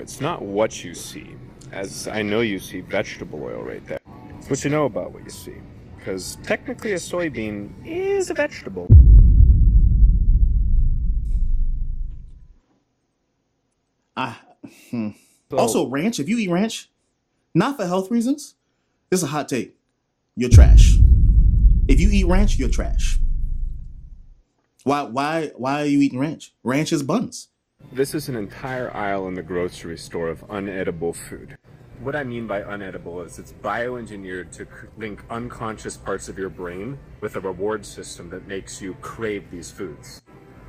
It's not what you see, as I know you see vegetable oil right there. It's what you know about what you see, because technically a soybean is a vegetable. I So Also ranch. If you eat ranch, not for health reasons, this is a hot take. You're trash. If you eat ranch, you're trash. Why are you eating ranch? Ranch is buns. this is an entire aisle in the grocery store of unedible food. What I mean by unedible is it's bioengineered to link unconscious parts of your brain with a reward system that makes you crave these foods.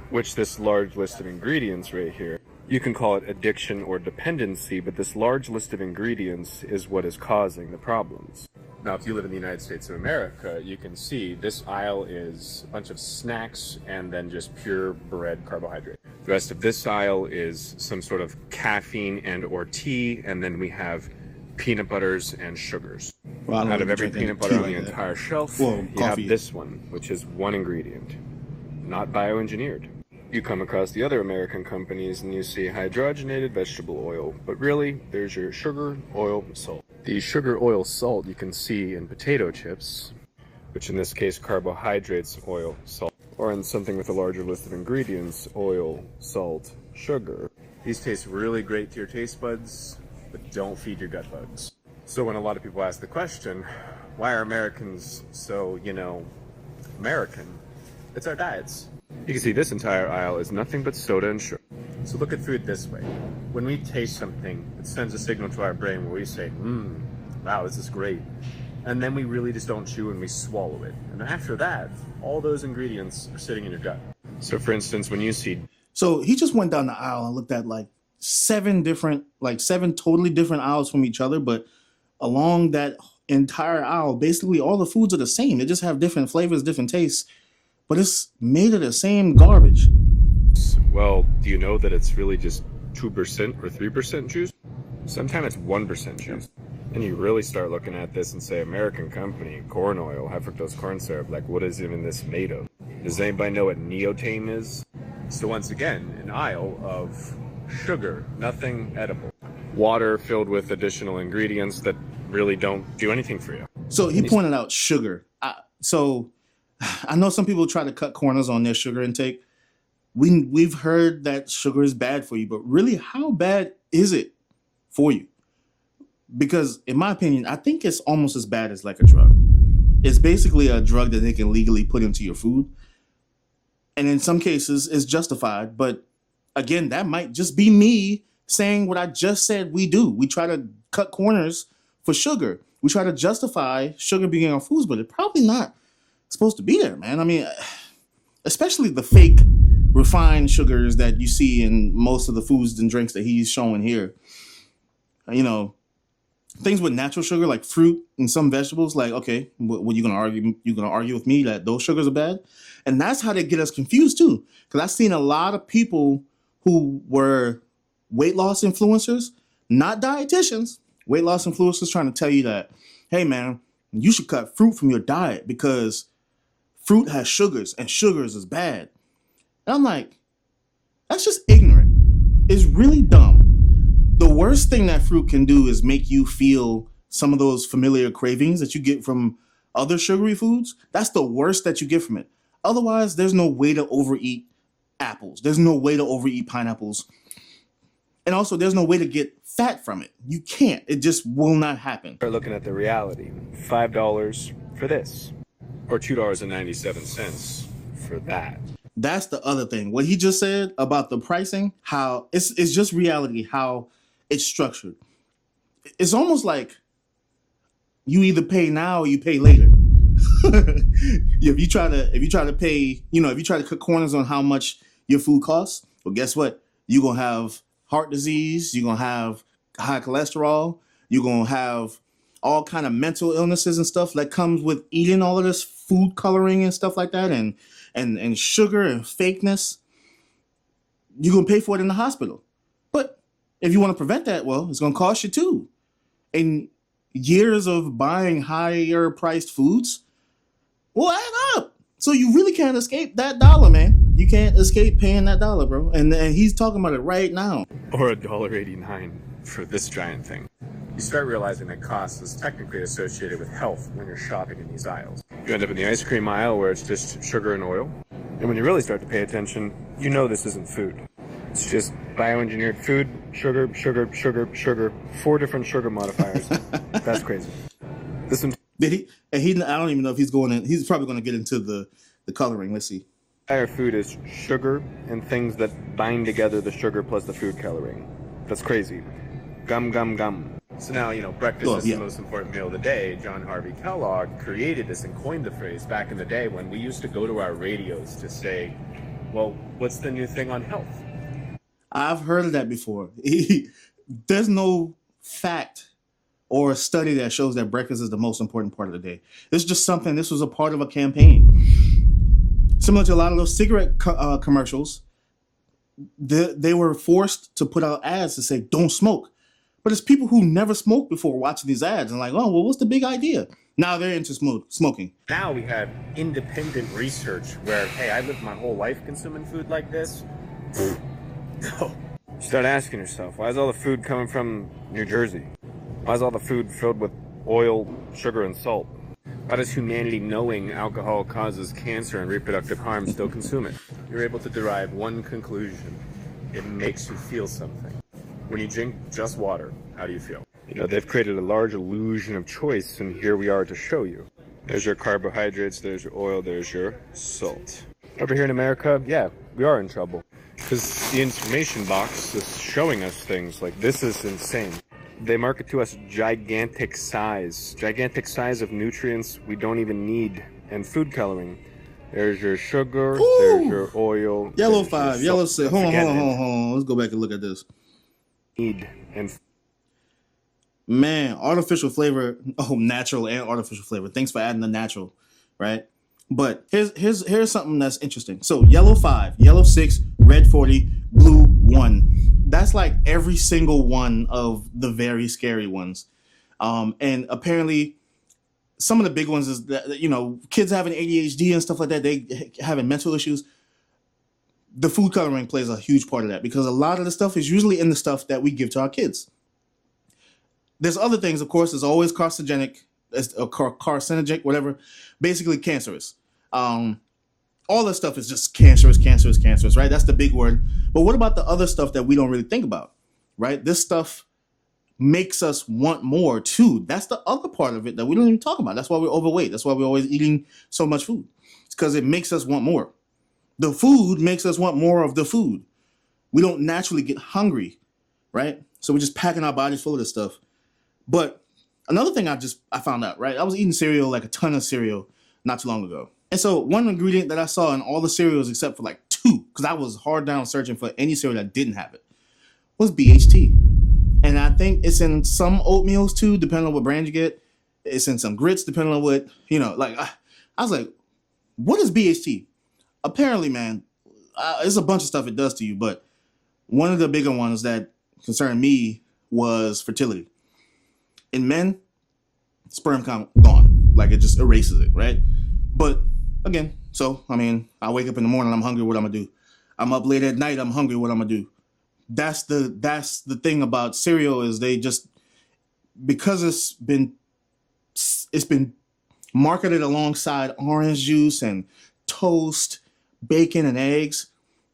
Which this large list of ingredients right here, you can call it addiction or dependency, but this large list of ingredients is what is causing the problems. Now, if you live in the United States of America, you can see this aisle is a bunch of snacks and then just pure bread carbohydrate. The rest of this aisle is some sort of caffeine and or tea, and then we have peanut butters and sugars. Well, I don't Out of really every drink peanut tea butter on like the that. entire shelf, Well, you coffee. have this one, which is one ingredient, not bioengineered. You come across the other American companies and you see hydrogenated vegetable oil, but really, there's your sugar, oil, salt. The sugar, oil, salt you can see in potato chips, which in this case carbohydrates, oil, salt, or in something with a larger list of ingredients, oil, salt, sugar. These taste really great to your taste buds, but don't feed your gut bugs. So when a lot of people ask the question, why are Americans so, American? It's our diets. You can see this entire aisle is nothing but soda and sugar. So look at food this way. When we taste something, it sends a signal to our brain where we say, wow, this is great. And then we really just don't chew and we swallow it. And after that, all those ingredients are sitting in your gut. So for instance, when you see So he just went down the aisle and looked at like seven totally different aisles from each other, but along that entire aisle, basically all the foods are the same. They just have different flavors, different tastes, but it's made of the same garbage. well, do you know that it's really just 2% or 3% juice? Sometimes it's 1% juice. And you really start looking at this and say, American company, corn oil, high fructose corn syrup, like what is even this made of? Does anybody know what neotame is? So once again, an aisle of sugar, nothing edible. Water filled with additional ingredients that really don't do anything for you. So he pointed out sugar. I know some people try to cut corners on their sugar intake. We've heard that sugar is bad for you, but really, how bad is it for you? Because in my opinion, I think it's almost as bad as like a drug. It's basically a drug that they can legally put into your food. And in some cases, it's justified. But again, that might just be me saying what I just said we do. We try to cut corners for sugar. We try to justify sugar being in our foods, but it's probably not supposed to be there, man. I mean, especially the fake refined sugars that you see in most of the foods and drinks that he's showing here. Things with natural sugar like fruit and some vegetables, like, okay, what you gonna argue? You gonna argue with me that those sugars are bad? And that's how they get us confused too. Because I've seen a lot of people who were weight loss influencers, not dietitians, weight loss influencers trying to tell you that, hey man, you should cut fruit from your diet because fruit has sugars and sugars is bad. And I'm like, that's just ignorant. It's really dumb. The worst thing that fruit can do is make you feel some of those familiar cravings that you get from other sugary foods. That's the worst that you get from it. Otherwise, there's no way to overeat apples. There's no way to overeat pineapples. And also, there's no way to get fat from it. You can't. It just will not happen. Start looking at the reality. $5 for this, or $2.97 for that. That's the other thing. What he just said about the pricing, how it's just reality, how it's structured. It's almost like you either pay now or you pay later. if you try to pay, if you try to cut corners on how much your food costs, well, guess what? You're gonna have heart disease, you're gonna have high cholesterol, you're gonna have all kind of mental illnesses and stuff that comes with eating all of this food coloring and stuff like that, and sugar and fakeness. You're gonna pay for it in the hospital. But if you want to prevent that, well, it's gonna cost you too. And years of buying higher priced foods will add up. So you really can't escape that dollar, man. You can't escape paying that dollar, bro. And he's talking about it right now. Or $1.89 for this giant thing. You start realizing that cost is technically associated with health when you're shopping in these aisles. You end up in the ice cream aisle where it's just sugar and oil. And when you really start to pay attention, you know this isn't food. It's just bioengineered food, sugar, sugar, sugar, sugar, 4 different sugar modifiers. That's crazy. This I don't even know if he's going in. He's probably going to get into the coloring. Let's see. entire food is sugar and things that bind together the sugar plus the food coloring. That's crazy. Gum, gum, gum. So now, breakfast is the most important meal of the day. John Harvey Kellogg created this and coined the phrase back in the day when we used to go to our radios to say, well, what's the new thing on health? I've heard of that before. There's no fact or a study that shows that breakfast is the most important part of the day. It's just something, this was a part of a campaign. Similar to a lot of those cigarette commercials, they were forced to put out ads to say, don't smoke. But it's people who never smoked before watching these ads and like, oh, well, what's the big idea? Now they're into smoking. Now we have independent research where, hey, I lived my whole life consuming food like this. No. Start asking yourself, why is all the food coming from New Jersey? Why is all the food filled with oil, sugar, and salt? Why does humanity, knowing alcohol causes cancer and reproductive harm, still consume it? You're able to derive one conclusion. It makes you feel something. When you drink just water, how do you feel? They've created a large illusion of choice, and here we are to show you. There's your carbohydrates, there's your oil, there's your salt. Over here in America, yeah, we are in trouble. Because the information box is showing us things like, this is insane. They market to us gigantic size of nutrients we don't even need, and food coloring. There's your sugar, there's your oil. Yellow 5, yellow 6. Hold on. Let's go back and look at this. Man, artificial flavor. Oh, natural and artificial flavor. Thanks for adding the natural, right? But here's something that's interesting. So yellow 5, yellow 6, red 40, blue 1. That's like every single one of the very scary ones. And apparently some of the big ones is that, kids having ADHD and stuff like that, they having mental issues. The food coloring plays a huge part of that because a lot of the stuff is usually in the stuff that we give to our kids. There's other things, of course, there's always carcinogenic, whatever, basically cancerous. All this stuff is just cancerous, right? That's the big word. But what about the other stuff that we don't really think about, right? This stuff makes us want more too. That's the other part of it that we don't even talk about. That's why we're overweight. That's why we're always eating so much food. It's because it makes us want more. The food makes us want more of the food. We don't naturally get hungry, right? So we're just packing our bodies full of this stuff. But another thing I found out, right? I was eating cereal, like a ton of cereal, not too long ago. And so one ingredient that I saw in all the cereals except for like 2, because I was hard down searching for any cereal that didn't have it, was BHT. And I think it's in some oatmeals too, depending on what brand you get. It's in some grits, depending on what, I was like, what is BHT? Apparently, man, it's a bunch of stuff it does to you, but one of the bigger ones that concerned me was fertility. In men, sperm count gone. Like it just erases it, right? But again, I wake up in the morning, I'm hungry, what I'm gonna do? I'm up late at night, I'm hungry, what I'm gonna do? That's the thing about cereal is they just, because it's been marketed alongside orange juice and toast, bacon and eggs,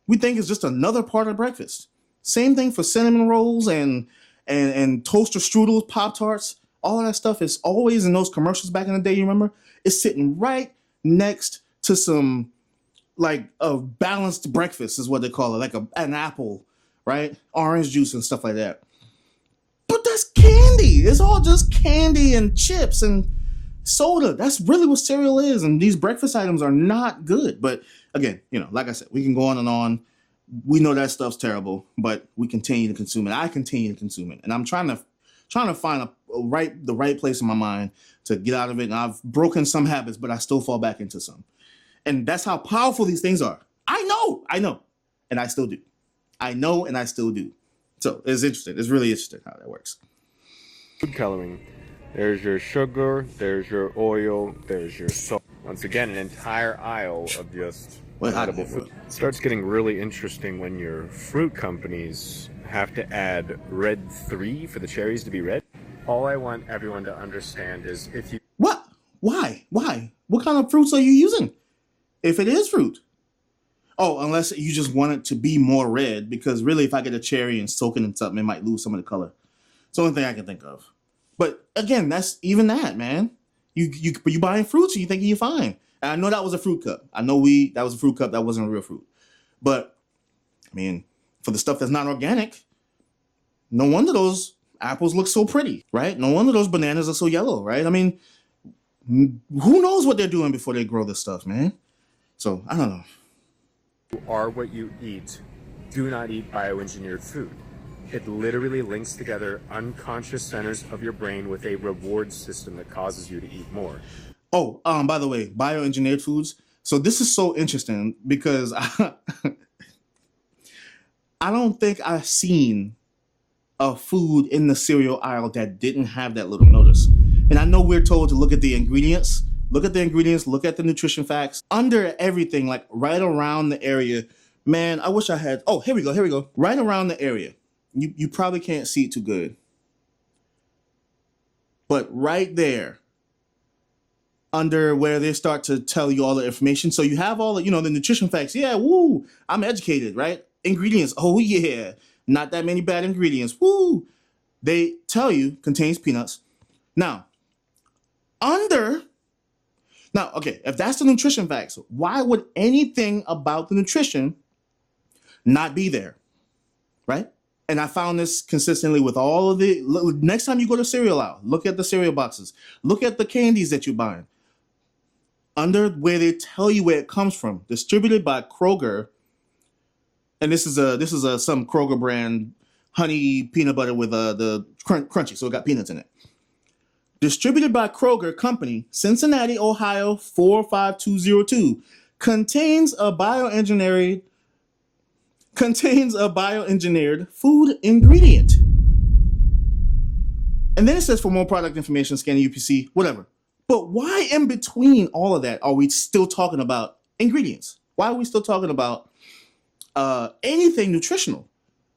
we think it's just another part of breakfast. Same thing for cinnamon rolls and toaster strudels, Pop-Tarts. All of that stuff is always in those commercials back in the day, you remember? It's sitting right next to some, like, a balanced breakfast is what they call it, like an apple, right? Orange juice and stuff like that. But that's candy. It's all just candy and chips and soda. That's really what cereal is. And these breakfast items are not good. But again, like I said, we can go on and on. We know that stuff's terrible, but we continue to consume it. I continue to consume it. And I'm trying to find the right place in my mind to get out of it. And I've broken some habits, but I still fall back into some. And that's how powerful these things are. I know. And I still do. I know and I still do. So it's interesting. It's really interesting how that works. Food coloring. There's your sugar, there's your oil, there's your salt. Once again, an entire aisle of just Well, I edible food. It starts getting really interesting when your fruit companies have to add red 3 for the cherries to be red. All I want everyone to understand is if you... What? Why? Why? What kind of fruits are you using? If it is fruit. Oh, unless you just want it to be more red, because really, if I get a cherry and soak it in something, it might lose some of the color. It's the only thing I can think of. But again, that's even that, man. You buying fruits and you thinking you're fine. And I know that was a fruit cup. I know that was a fruit cup. That wasn't a real fruit. But I mean, for the stuff that's not organic, no wonder those apples look so pretty, right? No wonder those bananas are so yellow, right? I mean, who knows what they're doing before they grow this stuff, man? So I don't know. You are what you eat. Do not eat bioengineered food. It literally links together unconscious centers of your brain with a reward system that causes you to eat more. Oh, by the way, bioengineered foods. So this is so interesting because I don't think I've seen a food in the cereal aisle that didn't have that little notice. And I know we're told to look at the ingredients, look at the nutrition facts. Under everything, like right around the area, man, I wish I had, oh, here we go. Right around the area. You probably can't see it too good. But right there, under where they start to tell you all the information. So you have all the, the nutrition facts. Yeah, woo, I'm educated, right? Ingredients, oh yeah, not that many bad ingredients. Woo, they tell you contains peanuts. Now, okay, if that's the nutrition facts, why would anything about the nutrition not be there, right? And I found this consistently with all of the, next time you go to cereal aisle, look at the cereal boxes, look at the candies that you're buying. Under where they tell you where it comes from, distributed by Kroger, and this is some Kroger brand honey peanut butter with the crunchy, so it got peanuts in it. Distributed by Kroger Company, Cincinnati, Ohio 45202, contains a bioengineered food ingredient. And then it says for more product information, scan the UPC, whatever. But why in between all of that are we still talking about ingredients? Why are we still talking about anything nutritional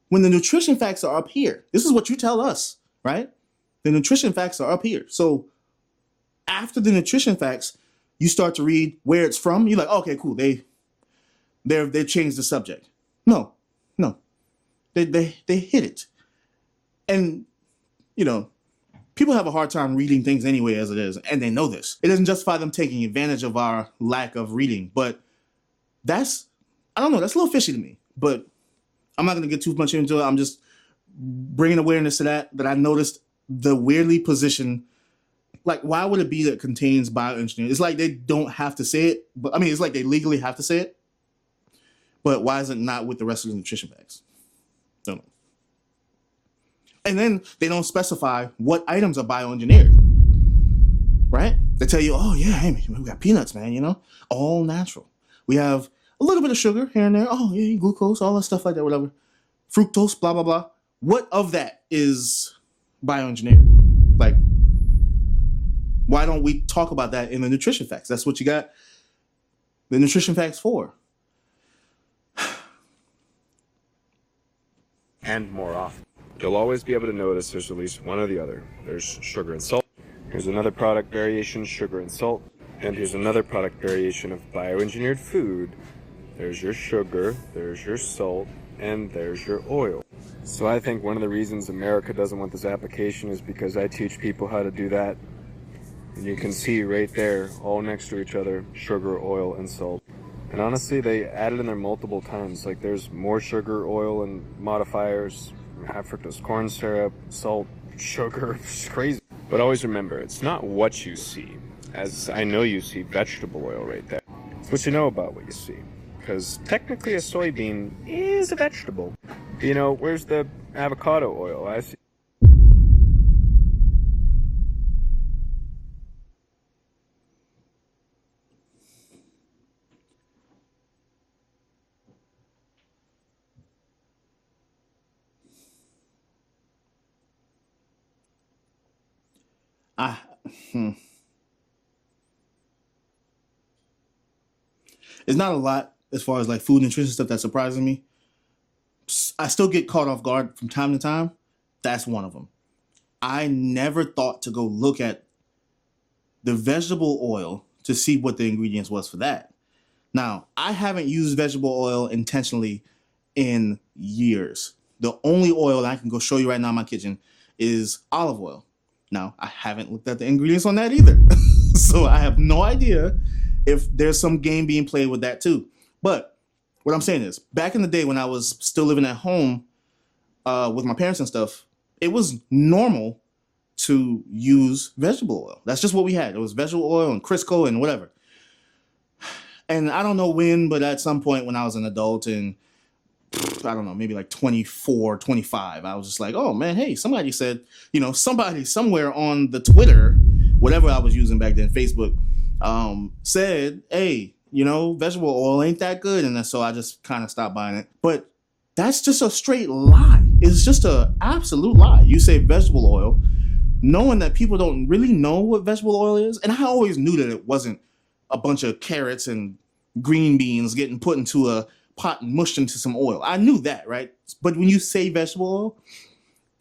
when the nutrition facts are up here? This is what you tell us, right? The nutrition facts are up here. So after the nutrition facts, you start to read where it's from. You're like, okay, cool. They've changed the subject. No. They hit it. And, people have a hard time reading things anyway as it is, and they know this. It doesn't justify them taking advantage of our lack of reading, but that's a little fishy to me. But I'm not going to get too much into it. I'm just bringing awareness to that I noticed the weirdly positioned, like, why would it be that contains bioengineering? It's like they don't have to say it, but I mean, it's like they legally have to say it, but why is it not with the rest of the nutrition facts? Don't know. And then they don't specify what items are bioengineered, right? They tell you, oh yeah, hey, we got peanuts, man, all natural. We have a little bit of sugar here and there. Oh yeah, glucose, all that stuff like that, whatever. Fructose, blah, blah, blah. What of that is bioengineered? Like, why don't we talk about that in the nutrition facts? That's what you got the nutrition facts for. And more often. You'll always be able to notice there's at least one or the other. There's sugar and salt. Here's another product variation, sugar and salt. And here's another product variation of bioengineered food. There's your sugar, there's your salt, and there's your oil. So I think one of the reasons America doesn't want this application is because I teach people how to do that. And you can see right there, all next to each other, sugar, oil, and salt. And honestly, they add it in there multiple times. Like there's more sugar, oil, and modifiers, high fructose corn syrup, salt, sugar. It's crazy. But always remember, it's not what you see. As I know you see vegetable oil right there. It's what you know about what you see. Because technically a soybean is a vegetable. Where's the avocado oil? I see. It's not a lot as far as like food nutrition stuff that surprises me. I still get caught off guard from time to time. That's one of them. I never thought to go look at the vegetable oil to see what the ingredients was for that. Now, I haven't used vegetable oil intentionally in years. The only oil that I can go show you right now in my kitchen is olive oil. Now, I haven't looked at the ingredients on that either. So I have no idea if there's some game being played with that too. But what I'm saying is, back in the day when I was still living at home with my parents and stuff, it was normal to use vegetable oil. That's just what we had. It was vegetable oil and Crisco and whatever. And I don't know when, but at some point when I was an adult and I don't know, maybe like 24, 25, I was just like, oh man, hey, somebody said, somebody somewhere on the Twitter, whatever I was using back then, Facebook, said, hey, vegetable oil ain't that good. And so I just kind of stopped buying it. But that's just a straight lie. It's just an absolute lie. You say vegetable oil, knowing that people don't really know what vegetable oil is. And I always knew that it wasn't a bunch of carrots and green beans getting put into a pot and mushed into some oil. I knew that, right? But when you say vegetable oil,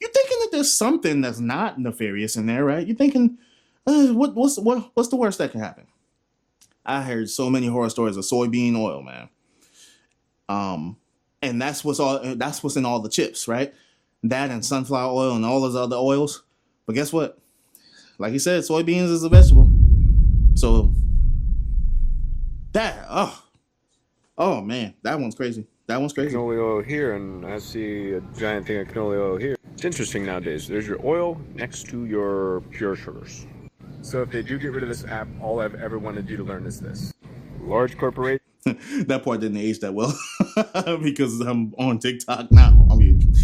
you're thinking that there's something that's not nefarious in there, right? You're thinking, what's the worst that can happen? I heard so many horror stories of soybean oil, man. And that's what's in all the chips, right? That and sunflower oil and all those other oils. But guess what? Like you said, soybeans is a vegetable. So that, oh man, that one's crazy. That one's crazy. Canola oil here, and I see a giant thing of canola oil here. It's interesting nowadays. There's your oil next to your pure sugars. So if they do get rid of this app, all I've ever wanted you to learn is this. Large corporations. That part didn't age that well because I'm on TikTok now. I mean,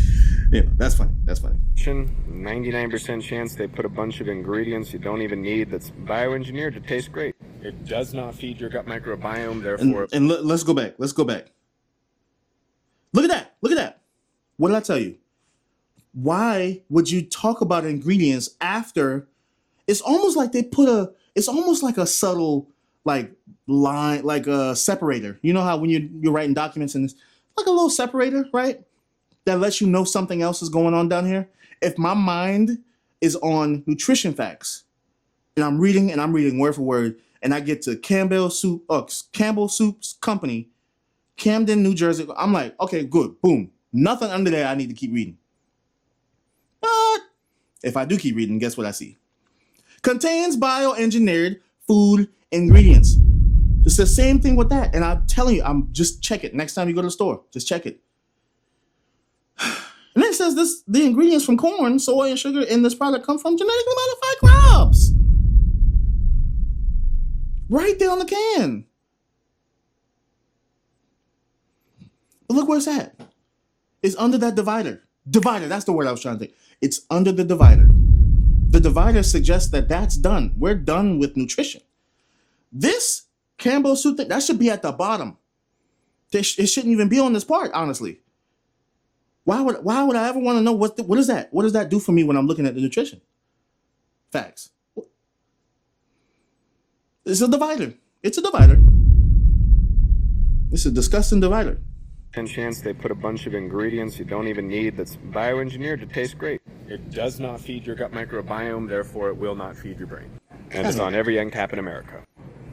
that's funny. That's funny. 99% chance they put a bunch of ingredients you don't even need that's bioengineered to taste great. It does not feed your gut microbiome, therefore... And let's go back. Let's go back. Look at that. Look at that. What did I tell you? Why would you talk about ingredients after... It's almost like they put it's almost like a subtle line, like a separator. You know how when you're writing documents and it's like a little separator, right? That lets you know something else is going on down here. If my mind is on nutrition facts and I'm reading word for word, and I get to Campbell Soup's Company, Camden, New Jersey, I'm like, okay, good, boom. Nothing under there I need to keep reading. But if I do keep reading, guess what I see? Contains bioengineered food ingredients. It's the same thing with that. And I'm telling you, just check it. Next time you go to the store, just check it. And then it says the ingredients from corn, soy, and sugar in this product come from genetically modified crops. Right there on the can. But look where it's at. It's under that divider. Divider, that's the word I was trying to think. It's under the divider. The divider suggests that that's done. We're done with nutrition. This Campbell Soup thing, that should be at the bottom. It shouldn't even be on this part, honestly. Why would I ever want to know what is that? What does that do for me when I'm looking at the nutrition? Facts. It's a divider. It's a divider. It's a disgusting divider. And chance they put a bunch of ingredients you don't even need that's bioengineered to taste great. It does not feed your gut microbiome, therefore it will not feed your brain. And it's on every end cap in America.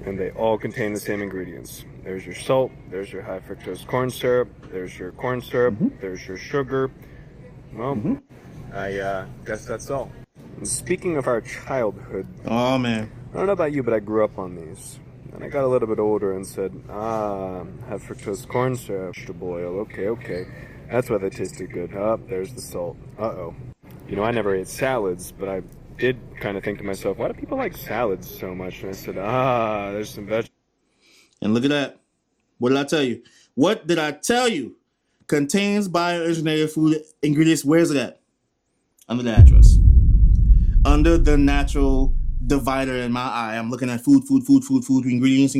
And they all contain the same ingredients. There's your salt, there's your high fructose corn syrup, there's your corn syrup, there's your sugar. Well, I guess that's all. And speaking of our childhood... Oh, man. I don't know about you, but I grew up on these. And I got a little bit older and said, high fructose corn syrup, vegetable oil, okay. That's why they tasted good. There's the salt. Uh-oh. I never ate salads, but I did kind of think to myself, why do people like salads so much? And I said, there's some vegetables. And look at that. What did I tell you? What did I tell you? Contains bioengineered food ingredients. Where's it at? Under the address. Under the natural divider in my eye. I'm looking at food, ingredients,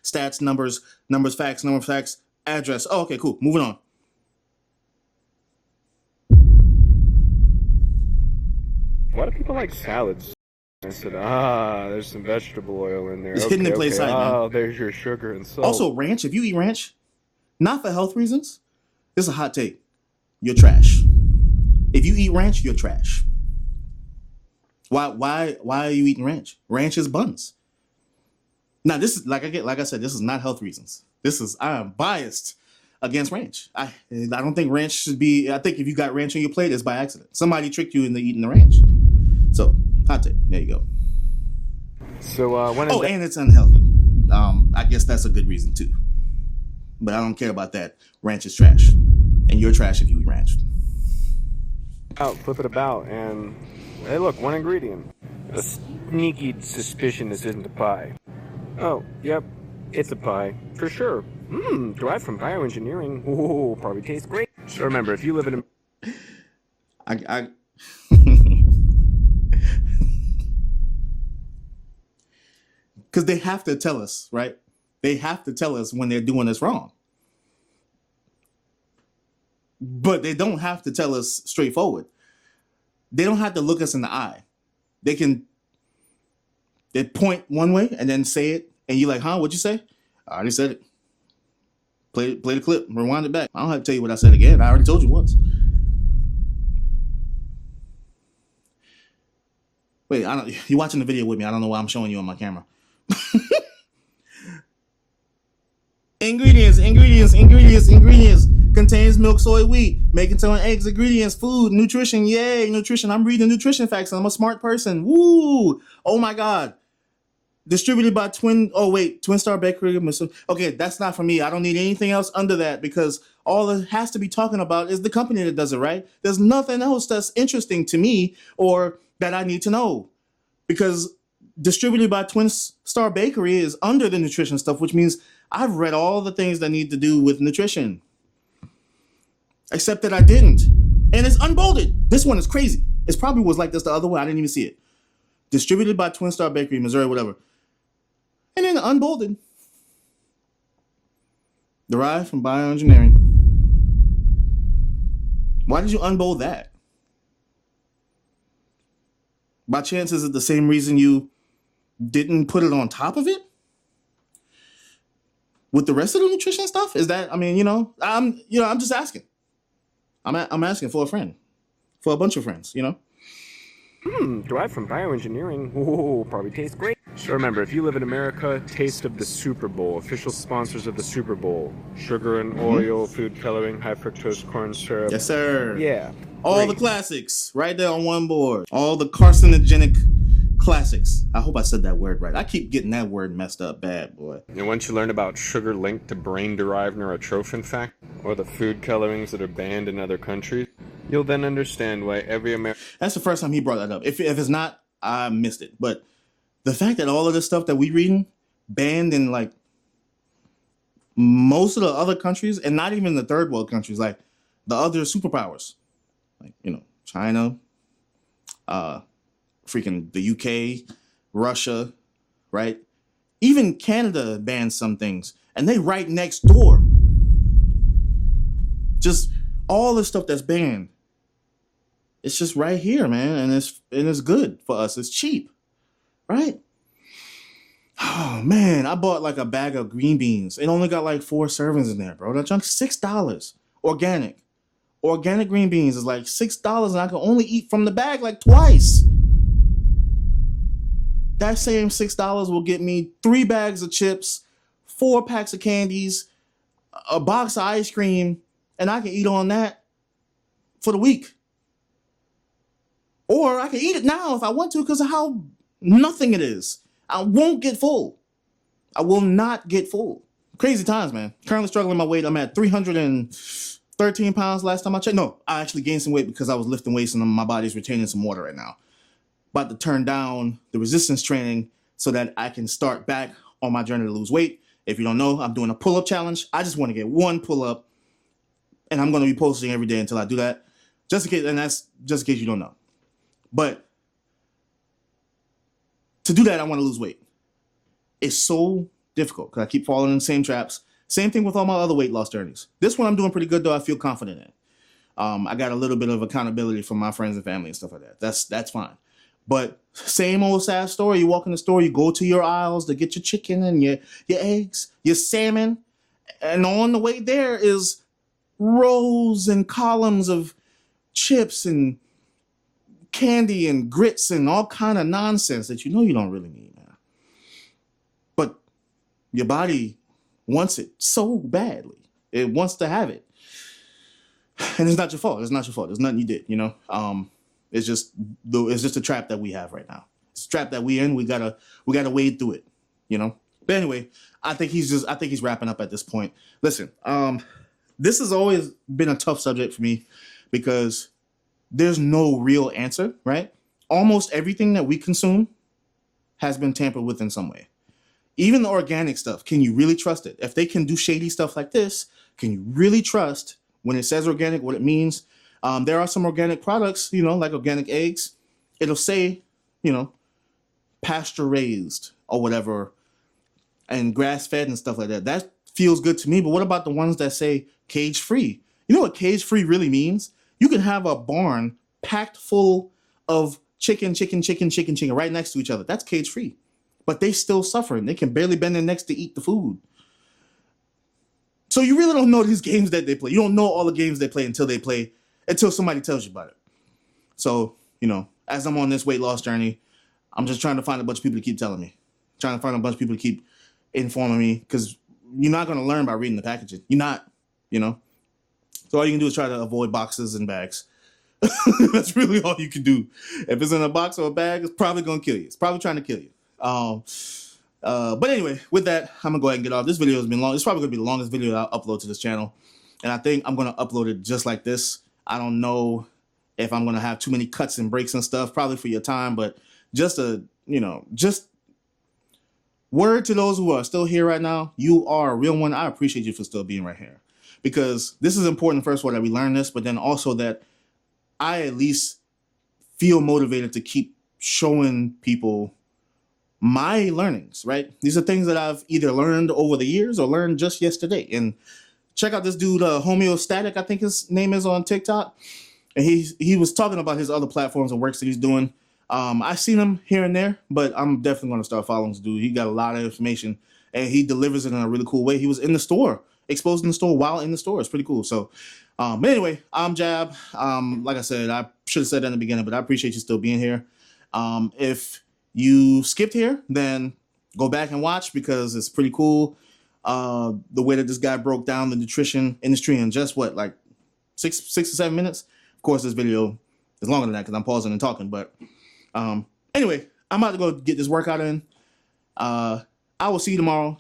stats, numbers, facts, address. Oh, okay, cool. Moving on. Why do people like salads? I said, there's some vegetable oil in there. It's hidden in plain sight, man. Oh, there's your sugar and salt. Also, ranch. If you eat ranch, not for health reasons, this is a hot take. You're trash. If you eat ranch, you're trash. Why are you eating ranch? Ranch is buns. Now, this is like I said, this is not health reasons. I am biased against ranch. I don't think ranch should be. I think if you got ranch on your plate, it's by accident. Somebody tricked you into eating the ranch. So, hot take. There you go. So and it's unhealthy. I guess that's a good reason too. But I don't care about that. Ranch is trash, and you're trash if you eat ranch. Flip it about, and hey, look, one ingredient. A sneaky suspicion this isn't a pie. Oh, yep, it's a pie for sure. Derived from bioengineering. Ooh, probably tastes great. So remember, if you live in I because they have to tell us, right? They have to tell us when they're doing us wrong. But they don't have to tell us straightforward. They don't have to look us in the eye. They point one way and then say it, and you're like, huh, what'd you say? I already said it. Play the clip, rewind it back. I don't have to tell you what I said again. I already told you once. Wait, you're watching the video with me. I don't know why I'm showing you on my camera. Ingredients. Contains milk, soy, wheat, making ton eggs, ingredients, food, nutrition. Yay, nutrition. I'm reading nutrition facts. I'm a smart person. Woo! Oh my God. Distributed by Twin Star Bakery. Okay, that's not for me. I don't need anything else under that because all it has to be talking about is the company that does it, right? There's nothing else that's interesting to me or that I need to know because distributed by Twin Star Bakery is under the nutrition stuff, which means I've read all the things that need to do with nutrition. Except that I didn't. And it's unbolded. This one is crazy. It probably was like this the other way. I didn't even see it. Distributed by Twin Star Bakery, Missouri, whatever. And then unbolded. Derived from bioengineering. Why did you unbold that? By chance, is it the same reason you didn't put it on top of it? With the rest of the nutrition stuff? Is that, I'm just asking. I'm asking for a friend. For a bunch of friends, Derived from bioengineering. Ooh, probably tastes great. So remember, if you live in America, taste of the Super Bowl. Official sponsors of the Super Bowl. Sugar and oil, food coloring, high fructose corn syrup. Yes, sir. Yeah. All the classics right there on one board. All the carcinogenic classics. I hope I said that word right. I keep getting that word messed up bad, boy. And once you learn about sugar linked to brain-derived neurotrophin factor, or the food colorings that are banned in other countries, you'll then understand why every American... That's the first time he brought that up. If it's not, I missed it. But the fact that all of this stuff that we reading banned in like most of the other countries, and not even the third world countries, like the other superpowers, like China, freaking the UK, Russia, right? Even Canada banned some things, and they right next door. Just all the stuff that's banned. It's just right here, man, and it's good for us. It's cheap, right? Oh man, I bought like a bag of green beans. It only got like 4 servings in there, bro. That junk $6. Organic green beans is like $6, and I can only eat from the bag like twice. That same $6 will get me 3 bags of chips, 4 packs of candies, a box of ice cream, and I can eat on that for the week. Or I can eat it now if I want to because of how nothing it is. I won't get full. I will not get full. Crazy times, man. Currently struggling my weight. I'm at 313 pounds last time I checked. No, I actually gained some weight because I was lifting weights and my body's retaining some water right now. About to turn down the resistance training so that I can start back on my journey to lose weight. If you don't know, I'm doing a pull-up challenge. I just want to get 1 pull-up, and I'm going to be posting every day until I do that. Just in case, and that's just in case you don't know. But to do that, I want to lose weight. It's so difficult because I keep falling in the same traps. Same thing with all my other weight loss journeys. This one I'm doing pretty good, though. I feel confident in. I got a little bit of accountability from my friends and family and stuff like that. That's fine. But same old sad story. You walk in the store, you go to your aisles to get your chicken and your eggs, your salmon, and on the way there is rows and columns of chips and candy and grits and all kind of nonsense that you know you don't really need, man. But your body wants it so badly. It wants to have it. And it's not your fault. It's not your fault. There's nothing you did, you know. It's just a trap that we have right now. It's a trap that we in. We gotta wade through it, you know. But anyway, I think he's wrapping up at this point. Listen, this has always been a tough subject for me because there's no real answer, right? Almost everything that we consume has been tampered with in some way. Even the organic stuff, can you really trust it? If they can do shady stuff like this, can you really trust when it says organic what it means? There are some organic products, you know, like organic eggs. It'll say, you know, pasture raised or whatever, and grass fed and stuff like that. That feels good to me. But what about the ones that say cage free? You know what cage free really means? You can have a barn packed full of chicken right next to each other. That's cage free. But they still suffering. They can barely bend their necks to eat the food. So you really don't know these games that they play. You don't know all the games they play until somebody tells you about it. So, you know, as I'm on this weight loss journey, I'm just trying to find a bunch of people to keep telling me. Trying to find a bunch of people to keep informing me, because you're not going to learn by reading the packaging. You're not, you know. So all you can do is try to avoid boxes and bags. That's really all you can do. If it's in a box or a bag, it's probably going to kill you. It's probably trying to kill you. But anyway, with that, I'm gonna go ahead and get off. This video has been long. It's probably gonna be the longest video I'll upload to this channel, and I think I'm gonna upload it just like this. I don't know if I'm gonna have too many cuts and breaks and stuff, probably for your time, but just just word to those who are still here right now. You are a real one. I appreciate you for still being right here, because this is important. First of all, that we learn this, but then also that I at least feel motivated to keep showing people my learnings, right? These are things that I've either learned over the years or learned just yesterday. And check out this dude, Homeostatic, I think his name is, on TikTok. And he was talking about his other platforms and works that he's doing. I've seen him here and there, but I'm definitely going to start following this dude. He got a lot of information and he delivers it in a really cool way. He was in the store, exposing the store while in the store. It's pretty cool. So, but anyway, I'm Jab. Like I said, I should have said that in the beginning, but I appreciate you still being here. If you skipped here, then go back and watch, because it's pretty cool. The way that this guy broke down the nutrition industry in just what, like six or 7 minutes. Of course, this video is longer than that because I'm pausing and talking. But anyway, I'm about to go get this workout in. I will see you tomorrow,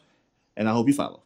and I hope you follow.